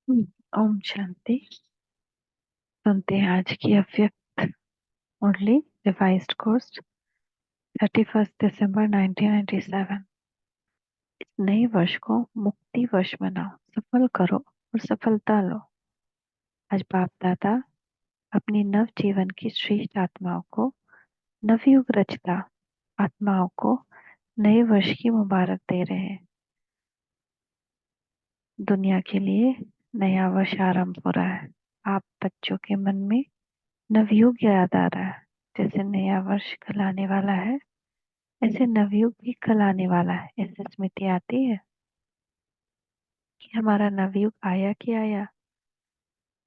हम्म, ओम शांति। सुनते हैं आज की अव्यक्त मुरली रिवाइज्ड कोर्स 31 दिसंबर 1997। इस नए वर्ष को मुक्ति वर्ष मनाओ, सफल करो और सफलता लो। आज बाप दादा अपनी नव जीवन की श्रेष्ठ आत्माओं को, नवयुग रचता आत्माओं को नए वर्ष की मुबारक दे रहे हैं। दुनिया के लिए नया वर्ष आरंभ हो रहा है। आप बच्चों के मन में नवयुग याद आ रहा है। जैसे नया वर्ष कल आने वाला है, ऐसे नवयुग भी कल आने वाला है। ऐसे स्मृति आती है कि हमारा नवयुग आया कि आया।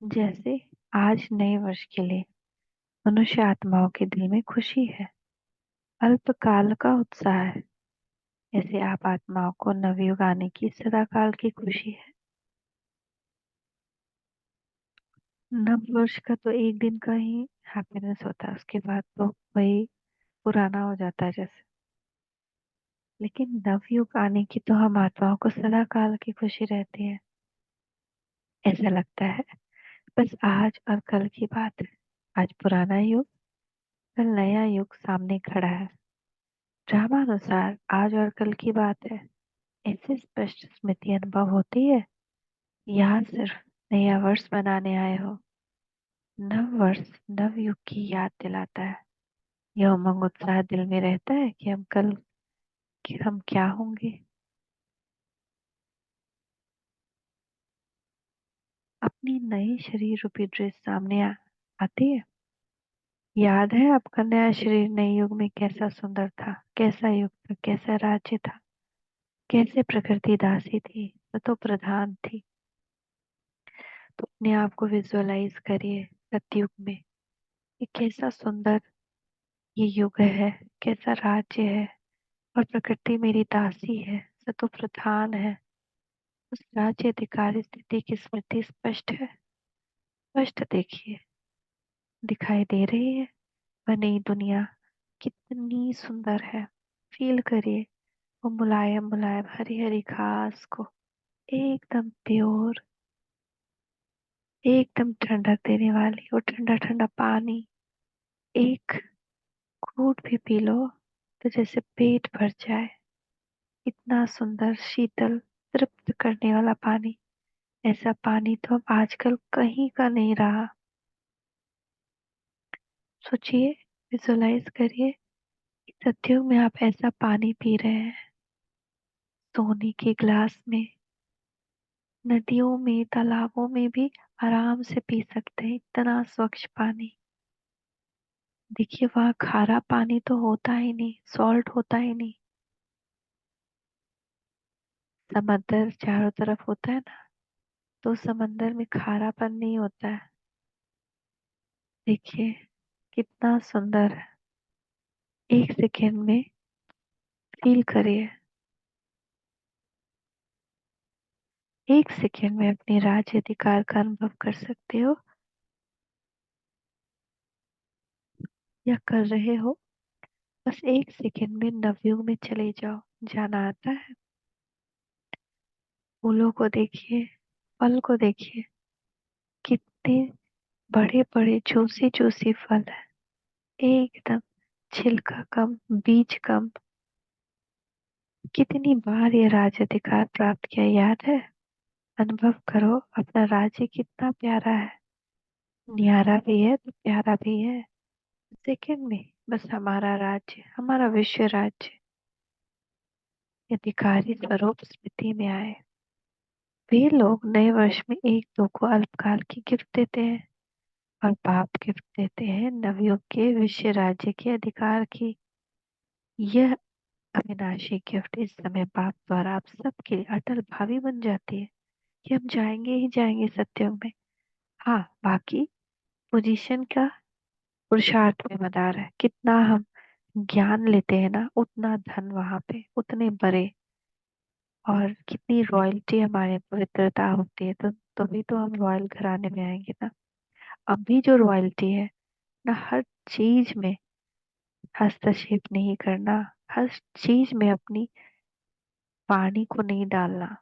जैसे आज नए वर्ष के लिए मनुष्य आत्माओं के दिल में खुशी है, अल्पकाल का उत्साह है। ऐसे आप आत्माओं को नवयुग आने की सदाकाल की खुशी है। नव वर्ष का तो एक दिन का ही हैप्पीनेस होता है, उसके बाद तो वही पुराना हो जाता है जैसे। लेकिन नवयुग आने की तो हम आत्माओं को सदा काल की खुशी रहती है। ऐसा लगता है बस आज और कल की बात है। आज पुराना युग, कल नया युग सामने खड़ा है। ड्रामानुसार आज और कल की बात है। ऐसे स्पष्ट स्मृति अनुभव होती है। यहाँ सिर्फ नया वर्ष मनाने आए हो। नव वर्ष नव युग की याद दिलाता है। यह उमंग उत्साह दिल में रहता है कि हम कल कि हम क्या होंगे। अपनी नई शरीर रूपी ड्रेस सामने आती है। याद है आपका नया शरीर नए युग में कैसा सुंदर था, कैसा युग था, कैसा राज्य था, कैसे प्रकृति दासी थी, तो प्रधान थी। तो अपने आप को विजुअलाइज करिए सतयुग में। ये कैसा सुंदर ये युग है, कैसा राज्य है, और प्रकृति मेरी दासी है, सतो प्रधान है। उस राज्य अधिकारी स्थिति की स्मृति स्पष्ट है। स्पष्ट देखिए, दिखाई दे रही है वह नई दुनिया कितनी सुंदर है। फील करिए वो मुलायम मुलायम हरी हरी घास को, एकदम प्योर, एकदम ठंडक देने वाली वो ठंडा ठंडा पानी। एक घूंट भी पी लो तो जैसे पेट भर जाए। इतना सुंदर शीतल तृप्त करने वाला पानी। ऐसा पानी तो अब आजकल कहीं का नहीं रहा। सोचिए, विजुलाइज करिए, इस सत्युग में आप ऐसा पानी पी रहे हैं, सोने के ग्लास में। नदियों में तालाबों में भी आराम से पी सकते हैं, इतना स्वच्छ पानी। देखिए वहाँ खारा पानी तो होता ही नहीं, सॉल्ट होता ही नहीं। समंदर चारों तरफ होता है ना, तो समंदर में खारापन नहीं होता है। देखिए कितना सुंदर है। एक सेकेंड में फील करिए, एक सेकेंड में अपने राज्य अधिकार का अनुभव कर सकते हो या कर रहे हो। बस एक सेकेंड में नवयुग में चले जाओ। जाना आता है। फूलों को देखिए, फल को देखिए, कितने बड़े बड़े जूसी जूसी फल है। एकदम छिलका कम, बीज कम। कितनी बार ये राज्य अधिकार प्राप्त किया याद है। अनुभव करो अपना राज्य कितना प्यारा है। न्यारा भी है तो प्यारा भी है। सेकंड में बस हमारा राज्य, हमारा विश्व राज्य अधिकारी स्वरूप स्मृति में आए। वे लोग नए वर्ष में एक दो को अल्पकाल की गिफ्ट देते हैं और बाप गिफ्ट देते हैं नवयुग के विश्व राज्य के अधिकार की। यह अविनाशी गिफ्ट इस समय बाप द्वारा आप सबके लिए अटल भावी बन जाती है कि हम जाएंगे ही जाएंगे सत्युग में। हाँ, बाकी पोजीशन का पुरुषार्थ में मदार है। कितना हम ज्ञान लेते हैं ना, उतना धन वहां पे उतने बड़े, और कितनी रॉयल्टी हमारे पवित्रता होती है। तो तभी तो हम रॉयल घराने में आएंगे ना। अभी जो रॉयल्टी है ना, हर चीज में हस्तक्षेप नहीं करना, हर चीज में अपनी वाणी को नहीं डालना।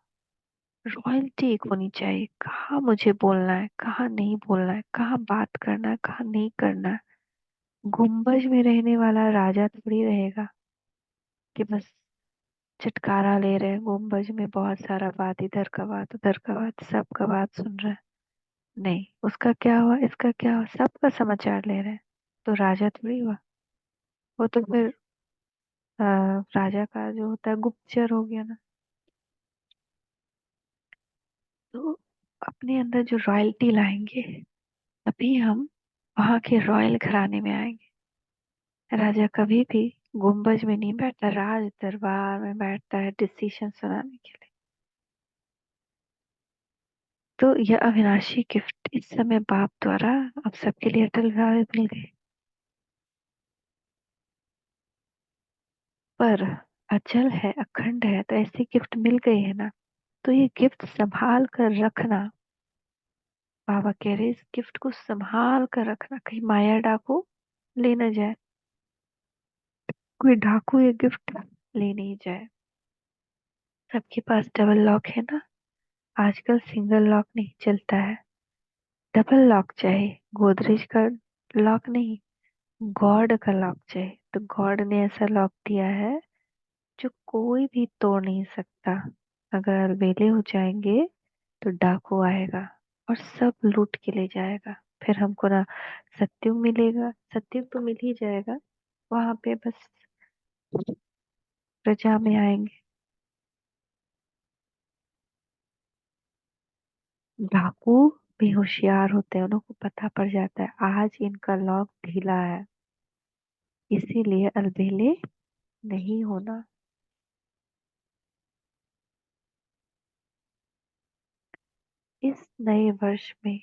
रॉयल्टी एक होनी चाहिए, कहाँ मुझे बोलना है, कहाँ नहीं बोलना है, कहाँ बात करना है, कहाँ नहीं करना है। गुम्बज में रहने वाला राजा थोड़ी रहेगा कि बस छुटकारा ले रहे हैं, गुम्बज में बहुत सारा बात, इधर का बात उधर का बात सबका बात सुन रहे हैं। नहीं, उसका क्या हुआ, इसका क्या हुआ, सबका समाचार ले रहे हैं। तो राजा थोड़ी हुआ। वो तो फिर अ, राजा का जो होता है गुप्तचर हो गया ना। तो अपने अंदर जो रॉयल्टी लाएंगे, तभी हम वहां के रॉयल घराने में आएंगे। राजा कभी भी गुम्बज में नहीं बैठता, राज दरबार में बैठता है डिसीजन सुनाने के लिए। तो यह अविनाशी गिफ्ट इस समय बाप द्वारा आप सबके लिए अटल भाव मिल गए। पर अचल है, अखंड है, तो ऐसे गिफ्ट मिल गए हैं ना, तो ये गिफ्ट संभाल कर रखना। बाबा कह रहे इस गिफ्ट को संभाल कर रखना, कहीं माया डाकू ले न जाए, कोई डाकू ये गिफ्ट ले नहीं जाए। सबके पास डबल लॉक है ना, आजकल सिंगल लॉक नहीं चलता है, डबल लॉक चाहिए। गोदरेज का लॉक नहीं, गॉड का लॉक चाहिए। तो गॉड ने ऐसा लॉक दिया है जो कोई भी तोड़ नहीं सकता। अगर अलबेले हो जाएंगे तो डाकू आएगा और सब लूट के ले जाएगा। फिर हमको ना सत्युग मिलेगा, सत्युग तो मिल ही जाएगा, वहां पे बस प्रजा में आएंगे। डाकू भी होशियार होते हैं, उन्हों को पता पड़ जाता है आज इनका लॉक ढीला है, इसीलिए अलबेले नहीं होना। इस नए वर्ष में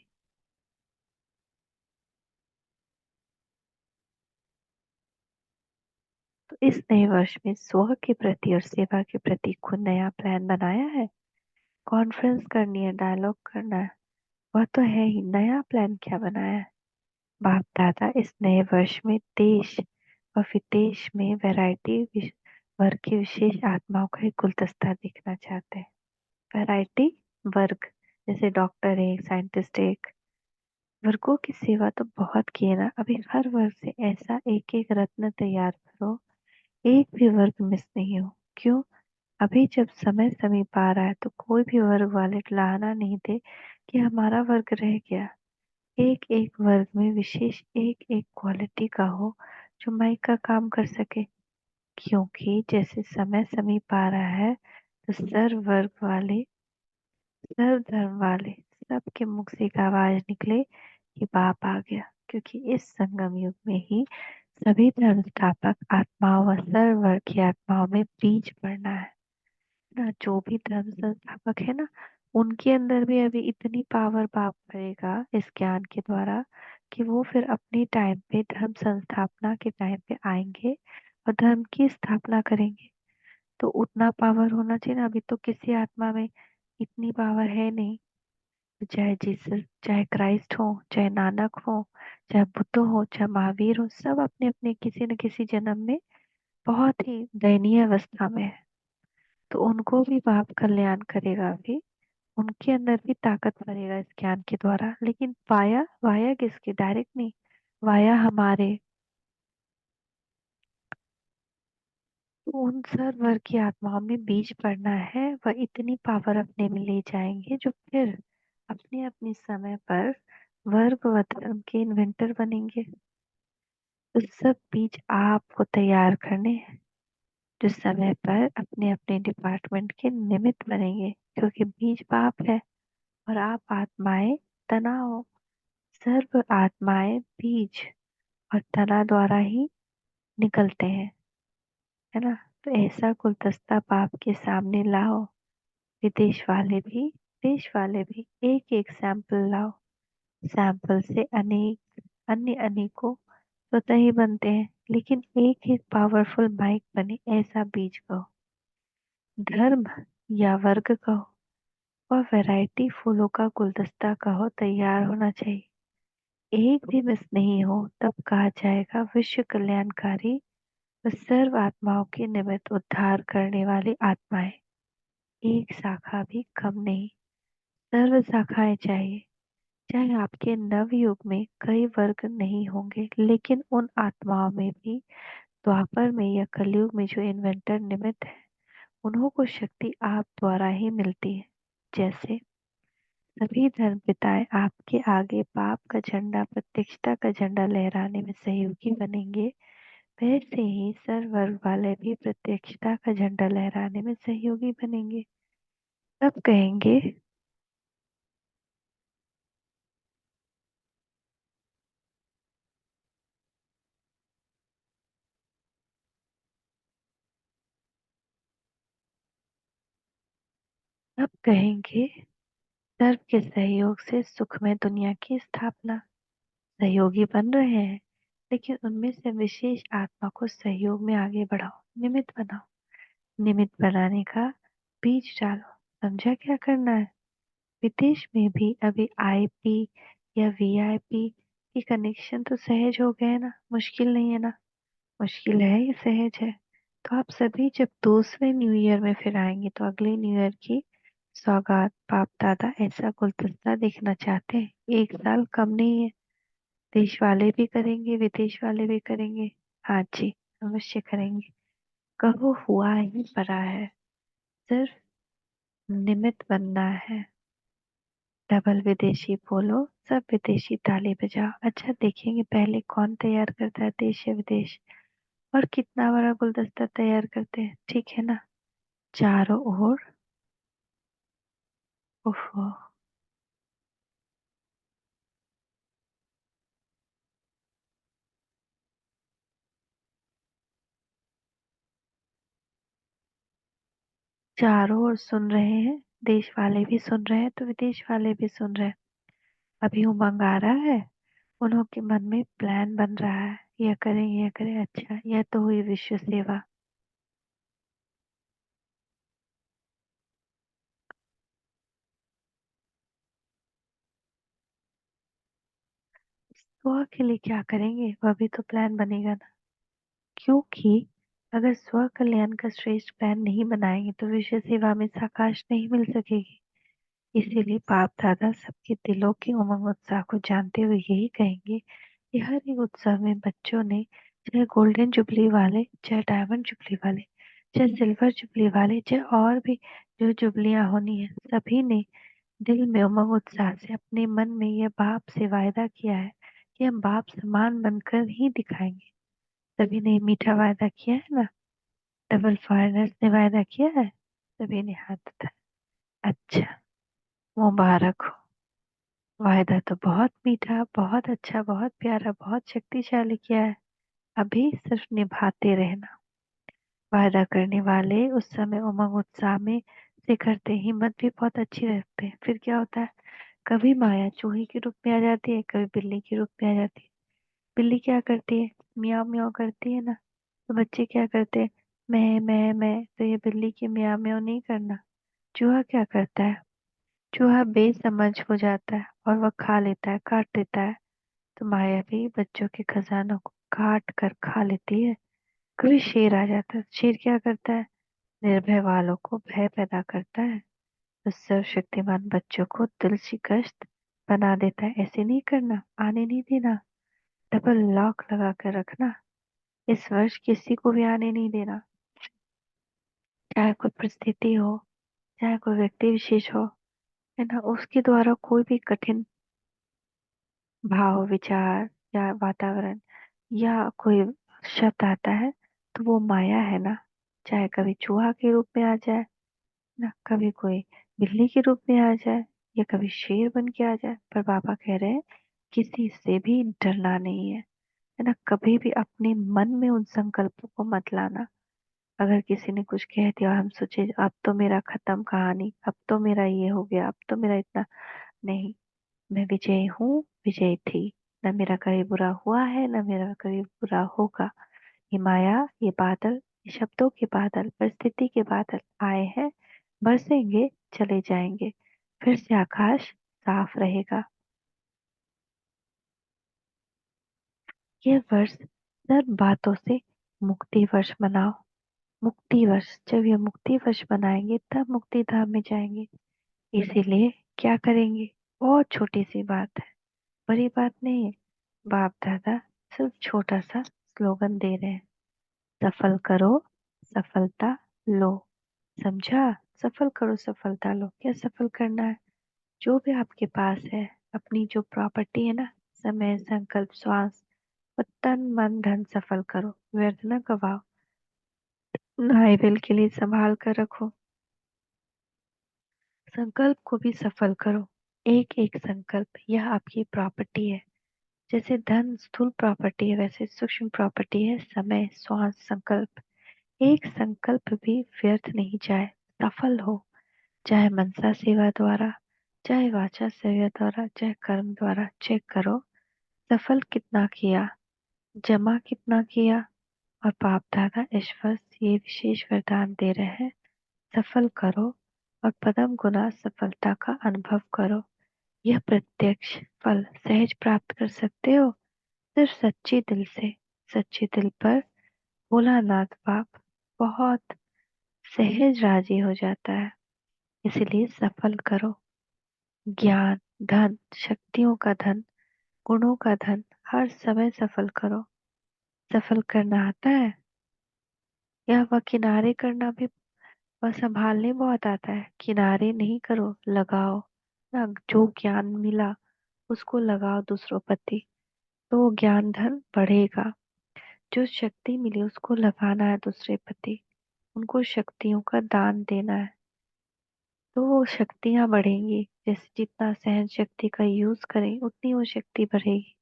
तो इस नए वर्ष में स्व के प्रति और सेवा के प्रति खुद नया प्लान बनाया है। कॉन्फ्रेंस करनी है, डायलॉग करना है, वह तो है ही। नया प्लान क्या बनाया है? बाप दादा इस नए वर्ष में देश और विदेश में वैरायटी वर्ग की विशेष आत्माओं का एक गुलदस्ता देखना चाहते हैं। वैरायटी वर्ग, जैसे डॉक्टर एक, साइंटिस्ट एक, वर्गों की सेवा तो बहुत की है ना, अभी हर वर्ग से ऐसा एक एक रत्न तैयार करो, एक भी वर्ग मिस नहीं हो। क्यों? अभी जब समय समीप आ रहा है तो कोई भी वर्ग वाले लाना नहीं थे कि हमारा वर्ग रह गया। एक एक वर्ग में विशेष एक एक क्वालिटी का हो जो माइक का काम कर सके। क्योंकि जैसे समय समीप आ रहा है तो सर्व वर्ग वाले, सर्व धर्म वाले, सबके मुख से एक आवाज निकले कि बाप आ गया। क्योंकि इस संगम युग में ही सभी धर्म स्थापक आत्माओं व सर्व वर्ग की आत्माओं में बीज पड़ना है ना। जो भी धर्म संस्थापक है ना, उनके अंदर भी अभी इतनी पावर बाप करेगा इस ज्ञान के द्वारा कि वो फिर अपने टाइम पे धर्म संस्थापना के टाइम पे आएंगे और धर्म की स्थापना करेंगे। तो उतना पावर होना चाहिए ना, अभी तो किसी आत्मा में इतनी पावर है नहीं। तो चाहे जीसस, चाहे क्राइस्ट हो, चाहे नानक हो, चाहे बुद्ध हो, चाहे महावीर हो, सब अपने अपने किसी न किसी जन्म में बहुत ही दयनीय अवस्था में है। तो उनको भी बाप कल्याण करेगा अभी, उनके अंदर भी ताकत भरेगा इस ज्ञान के द्वारा। लेकिन वाया, वाया किसके? डायरेक्ट नहीं, वाया हमारे। तो उन सर्वर की आत्माओं में बीज पड़ना है, वह इतनी पावर अपने में ले जाएंगे जो फिर अपने अपने समय पर वर्ग व धर्म के इन्वेंटर बनेंगे। तो सब बीज आपको तैयार करने हैं जो समय पर अपने अपने डिपार्टमेंट के निमित्त बनेंगे। क्योंकि बीज बाप है और आप आत्माएं तना हो। सर्व आत्माएं बीज और तना द्वारा ही निकलते हैं, है ना। तो ऐसा गुलदस्ता बाप के सामने लाओ। विदेश वाले भी, देश वाले भी एक एक सैंपल लाओ। सैंपल से अनेक अन्य अनेकों स्वतः ही बनते हैं, लेकिन एक एक पावरफुल माइक बने, ऐसा बीज कहो, धर्म या वर्ग कहो, और वैरायटी फूलों का गुलदस्ता कहो, तैयार होना चाहिए। एक भी मिस नहीं हो, तब कहा जाएगा विश्व कल्याणकारी व सर्व आत्माओं के निमित्त उद्धार करने वाली आत्माएं। एक शाखा भी कम नहीं। सर्व शाखाएं चाहिए। चाहे आपके नव युग में कई वर्ग नहीं होंगे, लेकिन उन आत्माओं में भी द्वापर में या कलयुग में जो इन्वेंटर निमित्त है, उन्हों को शक्ति आप द्वारा ही मिलती है। जैसे सभी धर्म पिताएं आपके आगे पाप का झंडा, प्रत्यक्षता का झंडा लहराने में सहयोगी बनेंगे, वैसे ही सर्ववर्ग वाले भी प्रत्यक्षता का झंडा लहराने में सहयोगी बनेंगे। सब कहेंगे, सब कहेंगे सर्व के सहयोग से सुखमय दुनिया की स्थापना। सहयोगी बन रहे हैं, लेकिन उनमें से विशेष आत्मा को सहयोग में आगे बढ़ाओ, निमित्त बनाओ। निमित्त बनाने का बीज डालो। समझा क्या करना है? विदेश में भी अभी आईपी या वीआईपी की कनेक्शन तो सहज हो गए ना, मुश्किल नहीं है ना। मुश्किल है ये सहज है। तो आप सभी जब दूसरे न्यू ईयर में फिर आएंगे तो अगले न्यू ईयर की सौगात बाप दादा ऐसा गुलदस्ता देखना चाहते हैं। एक साल कम नहीं है। देश वाले भी करेंगे, विदेश वाले भी करेंगे। हाँ जी, अवश्य करेंगे। कहो हुआ ही पड़ा है, सिर्फ निमित्त बनना है। डबल विदेशी बोलो, सब विदेशी ताली बजाओ। अच्छा, देखेंगे पहले कौन तैयार करता है देश या विदेश, और कितना बड़ा गुलदस्ता तैयार करते हैं। ठीक है ना? चारों ओर। ओहो। चारों ओर सुन रहे हैं, देश वाले भी सुन रहे हैं तो विदेश वाले भी सुन रहे हैं। अभी उमंग आ रहा है, उन्हों के मन में प्लान बन रहा है, यह करें यह करें। अच्छा, यह तो हुई विश्व सेवा। स्व के लिए क्या करेंगे, वह भी तो प्लान बनेगा ना। क्योंकि अगर स्व कल्याण का श्रेष्ठ प्लान नहीं बनाएंगे तो विश्व सेवा में साकाश नहीं मिल सकेगी। इसीलिए बाप दादा सबके दिलों के उमंग उत्साह को जानते हुए यही कहेंगे कि हर एक उत्सव में बच्चों ने, चाहे गोल्डन जुबली वाले, चाहे डायमंड जुबली वाले, चाहे सिल्वर जुबली वाले, चाहे और भी जो जुबलियां होनी है, सभी ने दिल में उमंग उत्साह से अपने मन में यह बाप से वायदा किया है कि हम बाप समान बनकर ही दिखाएंगे। सभी ने मीठा वायदा किया है ना। डबल फॉरेनर्स ने वायदा किया है। सभी ने हाथ उठाया। अच्छा, मुबारक हो। वायदा तो बहुत मीठा, बहुत अच्छा, बहुत प्यारा, बहुत शक्तिशाली किया है। अभी सिर्फ निभाते रहना। वायदा करने वाले उस समय उमंग उत्साह में से करते, हिम्मत भी बहुत अच्छी रखते हैं। फिर क्या होता है, कभी माया चूहे के रूप में आ जाती है, कभी बिल्ली के रूप में आ जाती है। बिल्ली क्या करती है, मियाव मियाव करती है ना। तो बच्चे क्या करते हैं, मैं। तो ये बिल्ली की मियाव मियाव नहीं करना। चूहा क्या करता है, चूहा बेसमझ हो जाता है और वह खा लेता है, काट देता है। तो माया भी बच्चों के खजानों को काट कर खा लेती है। कभी शेर आ जाता है, शेर क्या करता है, निर्भय वालों को भय पैदा करता है। तो सर्वशक्तिमान बच्चों को दिल शिकस्त बना देता है। ऐसे नहीं करना, आने नहीं देना, डबल लॉक लगा कर रखना। इस वर्ष किसी को भी आने नहीं देना, चाहे कोई परिस्थिति हो, चाहे कोई व्यक्ति विशेष हो, है ना, उसके द्वारा कोई भी कठिन भाव, विचार या वातावरण या कोई शब्द आता है, तो वो माया है ना। चाहे कभी चूहा के रूप में आ जाए ना, कभी कोई बिल्ली के रूप में आ जाए, या कभी शेर बन के आ जाए, पर बाबा कह रहे हैं किसी से भी डरना नहीं है ना। कभी भी अपने मन में उन संकल्पों को मत लाना। अगर किसी ने कुछ कह दिया और हम सोचे अब तो मेरा खत्म कहानी, अब तो मेरा ये हो गया, अब तो मेरा इतना नहीं। मैं विजयी हूँ, विजयी थी। न मेरा कभी बुरा हुआ है, न मेरा कभी बुरा होगा। ये माया, ये बादल, ये शब्दों के बादल, परिस्थिति के बादल आए हैं, बरसेंगे, चले जाएंगे। फिर से आकाश साफ रहेगा। यह वर्ष सब बातों से मुक्ति वर्ष मनाओ। मुक्ति वर्ष, जब ये मुक्ति वर्ष मनाएंगे तब मुक्ति धाम में जाएंगे। इसीलिए क्या करेंगे? बहुत छोटी सी बात है, बड़ी बात नहीं है। बाप दादा सिर्फ छोटा सा स्लोगन दे रहे हैं, सफल करो, सफलता लो। समझा? सफल करो, सफलता लो। क्या सफल करना है? जो भी आपके पास है, अपनी जो प्रॉपर्टी है ना, समय, संकल्प, श्वास, और तन मन धन सफल करो, व्यर्थ न गवाओ। नाइवेल के लिए संभाल कर रखो। संकल्प को भी सफल करो। एक एक संकल्प, यह आपकी प्रॉपर्टी है। जैसे धन स्थूल प्रॉपर्टी है, वैसे सूक्ष्म प्रॉपर्टी है समय, श्वास, संकल्प। एक संकल्प भी व्यर्थ नहीं जाए, सफल हो। चाहे मनसा सेवा द्वारा, चाहे वाचा सेवा द्वारा, चाहे कर्म द्वारा। चेक करो, सफल कितना किया, जमा कितना किया। और बाप दादा ईश्वर ये विशेष वरदान दे रहे हैं, सफल करो और पदम गुना सफलता का अनुभव करो। यह प्रत्यक्ष फल सहज प्राप्त कर सकते हो, सिर्फ सच्चे दिल से। सच्चे दिल पर भोलानाथ बाप बहुत सहज राजी हो जाता है। इसलिए सफल करो। ज्ञान, धन, शक्तियों का धन, गुणों का धन, हर समय सफल करो। सफल करना आता है, या वह किनारे करना भी, वह संभालने बहुत आता है। किनारे नहीं करो, लगाओ ना। जो ज्ञान मिला उसको लगाओ दूसरों प्रति, तो वो ज्ञान धन बढ़ेगा। जो शक्ति मिली उसको लगाना है दूसरे प्रति, उनको शक्तियों का दान देना है, तो वो शक्तियाँ बढ़ेंगी। जैसे जितना सहन शक्ति का यूज करें उतनी वो शक्ति बढ़ेगी,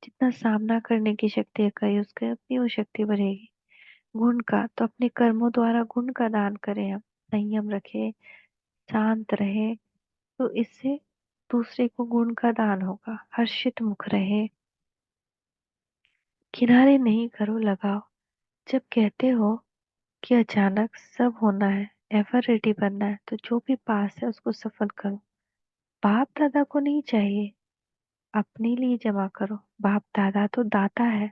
जितना सामना करने की शक्ति का यूज करें उतनी वो शक्ति बढ़ेगी। गुण का तो अपने कर्मों द्वारा गुण का दान करें, हम संयम रखें, शांत रहे, तो इससे दूसरे को गुण का दान होगा। हर्षित मुख रहे, किनारे नहीं करो, लगाओ। जब कहते हो कि अचानक सब होना है, एवर रेडी बनना है, तो जो भी पास है उसको सफल करो। बाप दादा को नहीं चाहिए, अपने लिए जमा करो। बाप दादा तो दाता है,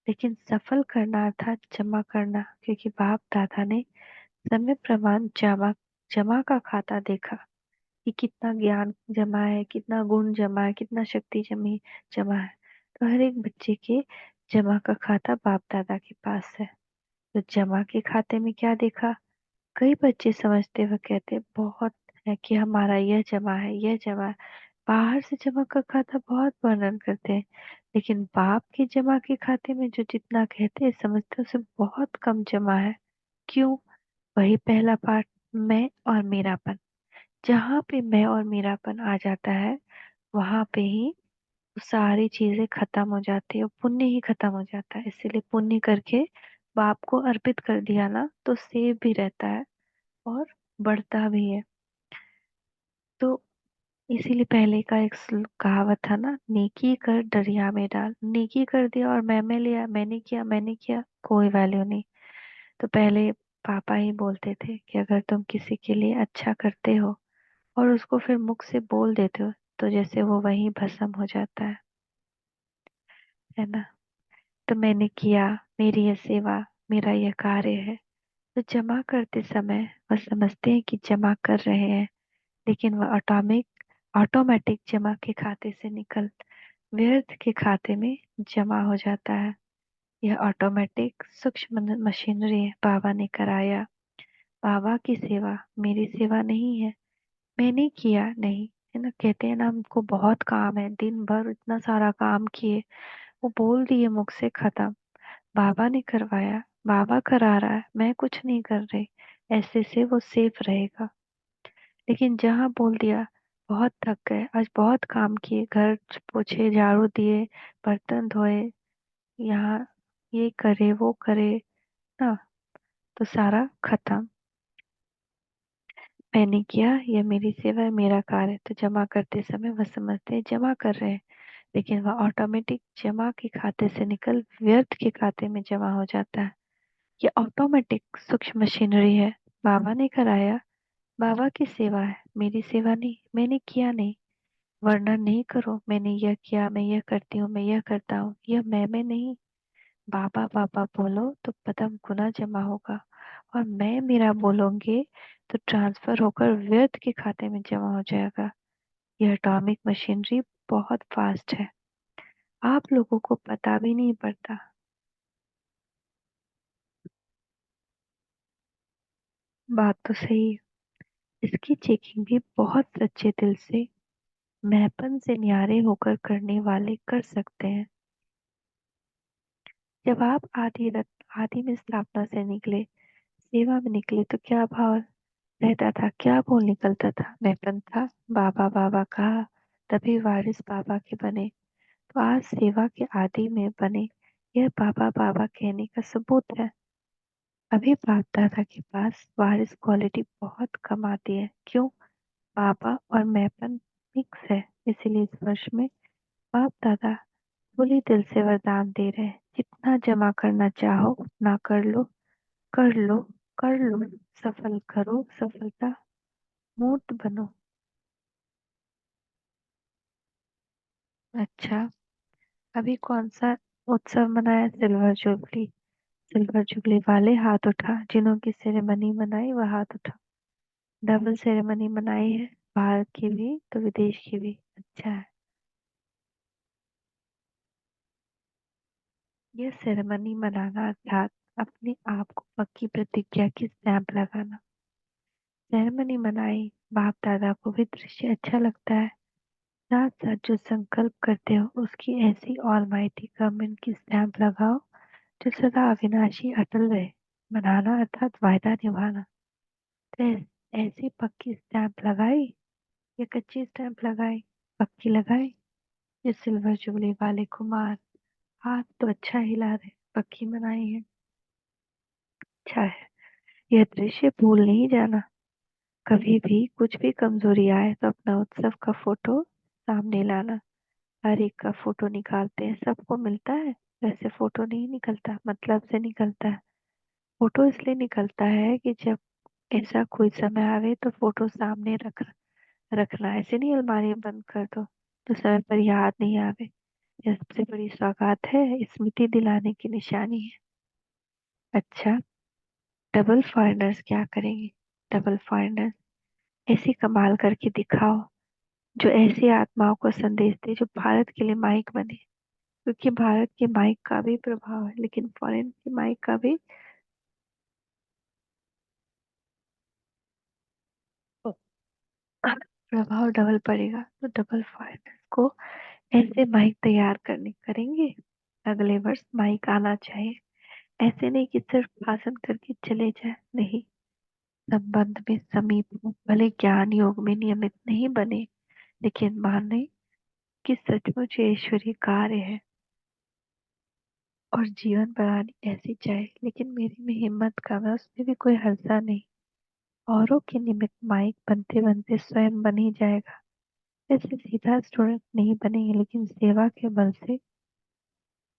लेकिन सफल करना अर्थात जमा करना, क्योंकि बाप दादा ने समय प्रमाण जमा जमा का खाता देखा कि कितना ज्ञान जमा है, कितना गुण जमा है, कितना शक्ति जमा है। तो हर एक बच्चे के जमा का खाता बाप दादा के पास है। तो जमा के खाते में क्या देखा? कई बच्चे समझते हुए कहते बहुत है कि हमारा यह जमा है, यह जमा है। बाहर से जमा का खाता बहुत वर्णन करते हैं, लेकिन बाप के जमा के खाते में जो जितना कहते हैं समझते हैं उसे बहुत कम जमा है। क्यों? वही पहला पार्ट, मैं और मेरापन। जहाँ पे मैं और मेरापन आ जाता है, वहां पे ही सारी चीजें खत्म हो जाती है, और पुण्य ही खत्म हो जाता है। इसीलिए पुण्य करके बाप को अर्पित कर दिया ना, तो सेव भी रहता है और बढ़ता भी है। तो इसीलिए पहले का एक कहावत था ना, नेकी कर दरिया में डाल। नेकी कर दिया और मैं लिया, मैंने किया, कोई वैल्यू नहीं। तो पहले पापा ही बोलते थे कि अगर तुम किसी के लिए अच्छा करते हो और उसको फिर मुख से बोल देते हो, तो जैसे वो वहीं भस्म हो जाता है ना। तो मैंने किया, मेरी यह सेवा, मेरा यह कार्य है। तो जमा करते समय वह समझते हैं कि जमा कर रहे हैं, लेकिन वह ऑटोमेटिक जमा के खाते से निकल व्यर्थ के खाते में जमा हो जाता है। यह ऑटोमेटिक सूक्ष्म मशीनरी है, बाबा ने कराया। बाबा की सेवा मेरी सेवा नहीं है, मैंने किया नहीं, है ना। कहते हैं ना, हमको बहुत काम है, दिन भर इतना सारा काम किए, वो बोल दिए मुख से, खत्म। बाबा ने करवाया, बाबा करा रहा है, मैं कुछ नहीं कर रही, ऐसे से वो सेफ रहेगा। लेकिन जहाँ बोल दिया बहुत थक गए, आज बहुत काम किए, घर पोछे, झाड़ू दिए, बर्तन धोए, यहाँ ये करे वो करे ना, तो सारा खत्म। मैंने किया, यह मेरी सेवा है, मेरा कार्य है। तो जमा करते समय वह समझते हैं जमा कर रहे हैं, लेकिन वह ऑटोमेटिक जमा के खाते से निकल व्यर्थ के खाते में जमा हो जाता है। ये ऑटोमेटिक सूक्ष्म मशीनरी है, बाबा ने कराया, बाबा की सेवा है, मेरी सेवा नहीं, मैंने किया नहीं। वर्णन नहीं करो, मैंने यह किया, मैं यह करती हूँ, मैं यह करता हूँ, यह मैं में नहीं। बाबा बाबा बोलो तो पदम गुना जमा होगा, और मैं मेरा बोलोगे तो ट्रांसफर होकर व्यर्थ के खाते में जमा हो जाएगा। यह एटॉमिक मशीनरी बहुत फास्ट है, आप लोगों को पता भी नहीं पड़ता। बात तो सही है। इसकी चेकिंग भी बहुत सच्चे दिल से, महपन से न्यारे होकर करने वाले कर सकते हैं। जब आप आदि में स्थापना से निकले, सेवा में निकले, तो क्या भाव रहता था, क्या बोल निकलता था? महपन था, बाबा बाबा कहा, तभी वारिस बाबा के बने। तो आज सेवा के आदि में बने, यह बाबा बाबा कहने का सबूत है। अभी बाप दादा के पास वारिस क्वालिटी बहुत कम आती है। क्यों? पापा और मैपन मिक्स है। इसीलिए इस वर्ष में बाप दादा खुले दिल से वरदान दे रहे हैं, जितना जमा करना चाहो उतना कर लो, कर लो, कर लो, सफल करो, सफलता मूर्त बनो। अच्छा, अभी कौन सा उत्सव मनाया? Silver jubilee. सिल्वर जुबली वाले हाथ उठा, जिन्हों की सेरेमनी मनाई वह हाथ उठा। डबल सेरेमनी मनाई है, भारत की भी तो विदेश की भी। अच्छा है। यह सेरेमनी मनाना अर्थात अपने आप को पक्की प्रतिज्ञा की स्टैंप लगाना। सेरेमनी मनाई, बाप दादा को भी दृश्य अच्छा लगता है। साथ साथ जो संकल्प करते हो उसकी ऐसी ऑलमाइटी गवर्नमेंट की स्टैंप लगाओ जो सदा अविनाशी अटल रहे। मनाना अर्थात वायदा निभाना। तो ऐसी पक्की स्टैंप लगाई या कच्ची स्टैंप लगाई? पक्की लगाई। ये सिल्वर जुबली वाले कुमार हाथ तो अच्छा हिला रहे, पक्की मनाई है। अच्छा है। यह दृश्य भूल नहीं जाना। कभी भी कुछ भी कमजोरी आए तो अपना उत्सव का फोटो सामने लाना। हर एक का फोटो निकालते हैं, सबको मिलता है। वैसे फोटो नहीं निकलता, मतलब से निकलता है। फोटो इसलिए निकलता है कि जब ऐसा कोई समय आवे तो फोटो सामने रखना। ऐसे नहीं अलमारी में बंद कर दो तो समय पर याद नहीं आवे। यह सबसे बड़ी सौगात है, स्मृति दिलाने की निशानी है। अच्छा, डबल फॉरेनर्स क्या करेंगे? डबल फॉरेनर्स ऐसी कमाल करके दिखाओ जो ऐसी आत्माओं को संदेश दे जो भारत के लिए माइक बने। क्योंकि भारत के माइक का भी प्रभाव है, लेकिन फॉरेन के माइक का भी प्रभाव डबल पड़ेगा। तो डबल फॉरेनर्स को ऐसे माइक तैयार करने करेंगे। अगले वर्ष माइक आना चाहिए। ऐसे नहीं कि सिर्फ भाषण करके चले जाए, नहीं। संबंध में समीप हो, भले ज्ञान योग में नियमित नहीं बने, लेकिन माने कि सचमुच ये ईश्वरीय कार्य है और जीवन बनानी ऐसी चाहे। लेकिन मेरी में हिम्मत कम है, उसमें भी कोई हर्जा नहीं। औरों के निमित्त माइक बनते बनते स्वयं बन ही जाएगा। ऐसे सीधा स्टूडेंट नहीं बनेंगे, लेकिन सेवा के बल से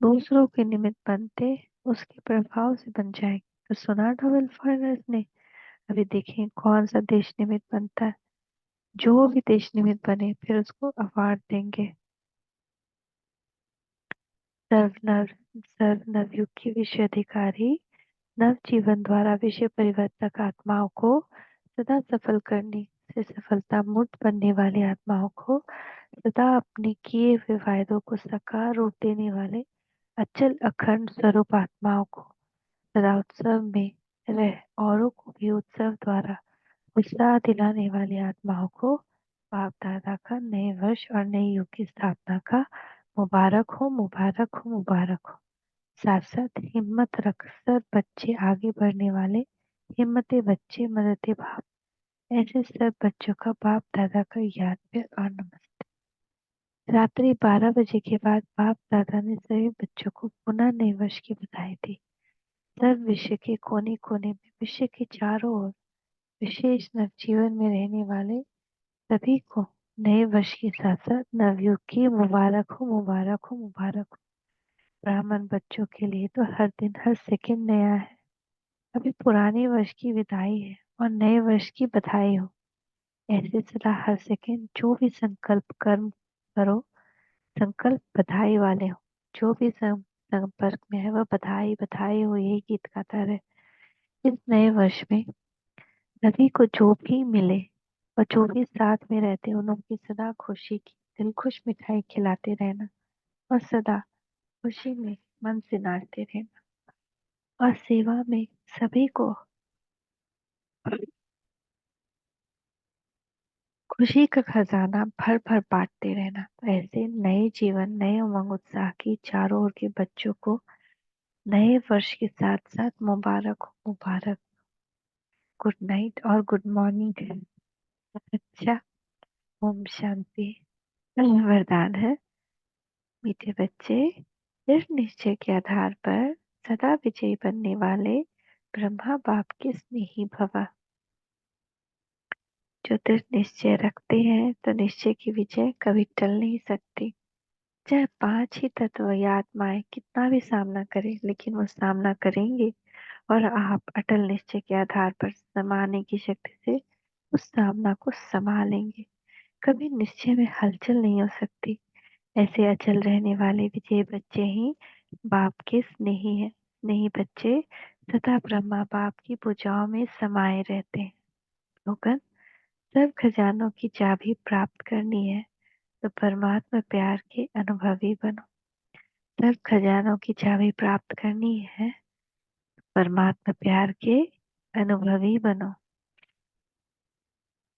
दूसरों के निमित्त बनते उसके प्रभाव से बन जाएंगे। तो सुना डबल फॉरेनर्स ने? अभी देखें कौन सा देश निमित्त बनता है। जो भी देश निमित्त बने फिर उसको अवार्ड देंगे। सर्व नव सर्व नवयुग की विश्व अधिकारी, नव जीवन द्वारा विषय परिवर्तक आत्माओं को सदा सफल करने से सफलता मूर्त बनने वाली आत्माओं को सदा अपने किए हुए वायदों को साकार रूप देने वाले अचल अखंड स्वरूप आत्माओं को सदा उत्सव में रह औरों को भी उत्सव द्वारा उत्साह दिलाने वाली आत्माओं को बाप दादा का नए वर्ष और नए युग की स्थापना का मुबारक हो, मुबारक हो, मुबारक हो। साथ साथ हिम्मत रख सब बच्चे आगे बढ़ने वाले, हिम्मते बच्चे मददे बाप। ऐसे सब बच्चों का बाप दादा का याद पे और नमस्ते। रात्रि 12 बजे के बाद बाप दादा ने सभी बच्चों को पुनः नए वर्ष की बधाई दी। सब विश्व के कोने कोने में, विश्व के चारों ओर विशेष नवजीवन में रहने वाले सभी को नए वर्ष के साथ साथ नवयुग की मुबारक हो, मुबारक हो, मुबारक हो। ब्राह्मण बच्चों के लिए तो हर दिन हर सेकंड नया है। अभी पुराने वर्ष की विदाई है और नए वर्ष की बधाई हो। ऐसे सदा हर सेकंड जो भी संकल्प कर्म करो, संकल्प बधाई वाले हो। जो भी संपर्क में है वह बधाई बधाई हो, यही गीत गाता रहे। इस नए वर्ष में सभी को जो भी मिले और जो भी साथ में रहते हैं उन लोग की सदा खुशी की दिलखुश मिठाई खिलाते रहना, और सदा खुशी में मन से नाचते रहना, और सेवा में सभी को खुशी का खजाना भर भर बांटते रहना। तो ऐसे नए जीवन, नए उमंग उत्साह की चारों ओर के बच्चों को नए वर्ष के साथ साथ मुबारक हो, मुबारक। गुड नाइट और गुड मॉर्निंग। अच्छा। ओम शांति। वरदान है, मीठे बच्चे, इस निश्चय के आधार पर सदा विजयी बनने वाले ब्रह्मा बाप के स्नेही भव। जो दृढ़ निश्चय रखते हैं तो निश्चय की विजय कभी टल नहीं सकती। चाहे पांच ही तत्व या आत्माएं कितना भी सामना करें, लेकिन वो सामना करेंगे। और आप अटल निश्चय के आधार पर समाने की शक्ति से उस सामना को संभालेंगे। कभी निश्चय में हलचल नहीं हो सकती। ऐसे अचल रहने वाले विजय बच्चे ही बाप के स्नेही हैं। स्नेही बच्चे सदा ब्रह्मा बाप की भुजाओं में समाये रहते हैं। स्लोगन, सब खजानों की चाबी प्राप्त करनी है तो परमात्मा प्यार के अनुभवी बनो। सब खजानों की चाबी प्राप्त करनी है, परमात्मा प्यार के अनुभवी बनो।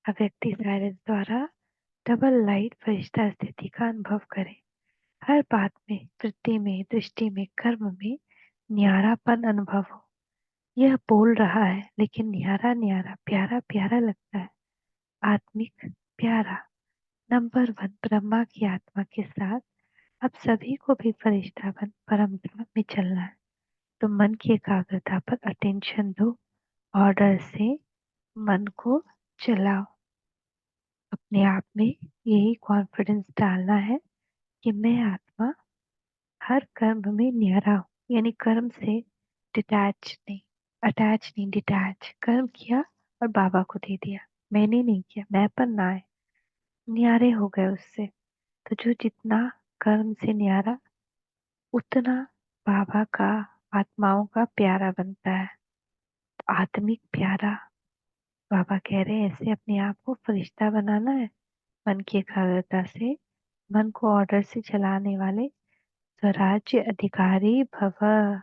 अव्यक्ति साइलेंस द्वारा डबल लाइट फरिश्ता स्थिति का अनुभव करें। हर बात में, वृत्ति में, दृष्टि में, कर्म में न्यारापन अनुभव हो। यह बोल रहा है लेकिन न्यारा न्यारा, प्यारा प्यारा लगता है। आत्मिक प्यारा। नंबर वन, ब्रह्मा की आत्मा के साथ अब सभी को भी फरिश्ता बन परम धाम में चलना है। तो मन की एकाग्रता पर अटेंशन दो। ऑर्डर से मन को चलाओ। अपने आप में यही कॉन्फिडेंस डालना है कि मैं आत्मा हर कर्म में न्यारा हूँ। यानी कर्म से डिटैच नहीं, अटैच नहीं, डिटैच। कर्म किया और बाबा को दे दिया, मैंने नहीं किया, मैं पर ना आए, न्यारे हो गए उससे। तो जो जितना कर्म से न्यारा, उतना बाबा का, आत्माओं का प्यारा बनता है। तो आत्मिक प्यारा। बाबा कह रहे हैं ऐसे अपने आप को फरिश्ता बनाना है। मन की एकाग्रता से, मन को ऑर्डर से चलाने वाले स्वराज्य अधिकारी भव।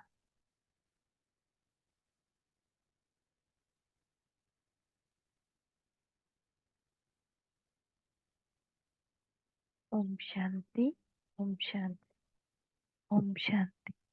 ओम शांति। ओम शांति। ओम शांति।